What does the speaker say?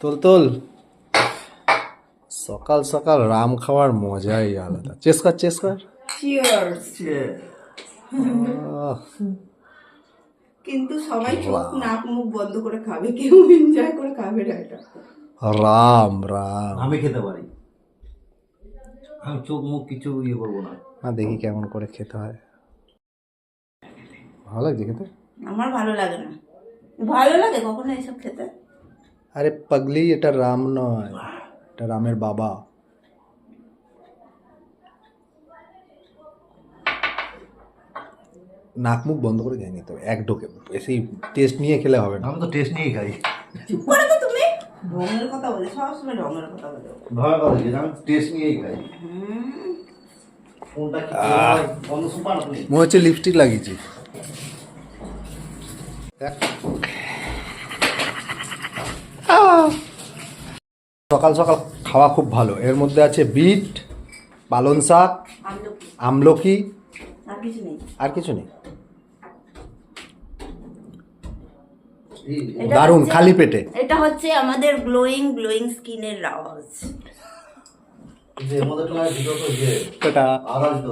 তোল তোল। সকাল সকাল রাম খাওয়ার মজাই আলাদা। চেস কর চেস কর। চিয়ার্স। কিন্তু সবাই চোখ নাক মুখ বন্ধ করে খাবে, কেউ এনজয় করে খাবে না এটা। রাম রাম। আমি খেতে পারি, আমি চোখ মুখ কিছু ইয়ে করবো না। না দেখি কেমন করে খেতে হয়। ভালো লাগছে খেতে? আমার ভালো লাগে না। ভালো লাগে কখনো এসব খেতে? আরে পাগলি, এটা রাম নয়, এটা রামের বাবা। নাক মুখ বন্ধ করে খেয়ে নিতে হবে এক ঢোকে, বেশি টেস্ট নিয়ে খেলে হবে না। আমি তো টেস্ট নিয়েই খাই। চুপ করে তো তুমি ঢঙের কথা বলে, সবসময় ঢঙের কথা বলে। ধরা কথা কি, আমি টেস্ট নিয়েই খাই। কোনটা কি অন্য সুপার আপনি মনে হচ্ছে লিপস্টিক লাগিয়েছি। সকাল সকাল খাওয়া খুব ভালো। এর মধ্যে আছে বিট, পালং শাক, আমলকি, আর কিছু নেই। আর কিছু নেই। এটা দারুণ, হচ্ছে- খালি পেটে। এটা হচ্ছে আমাদের গ্লোয়িং স্কিনের রাওয়াজ। এর মধ্যে তো ভিডিও তো যে টাটা। আওয়াজ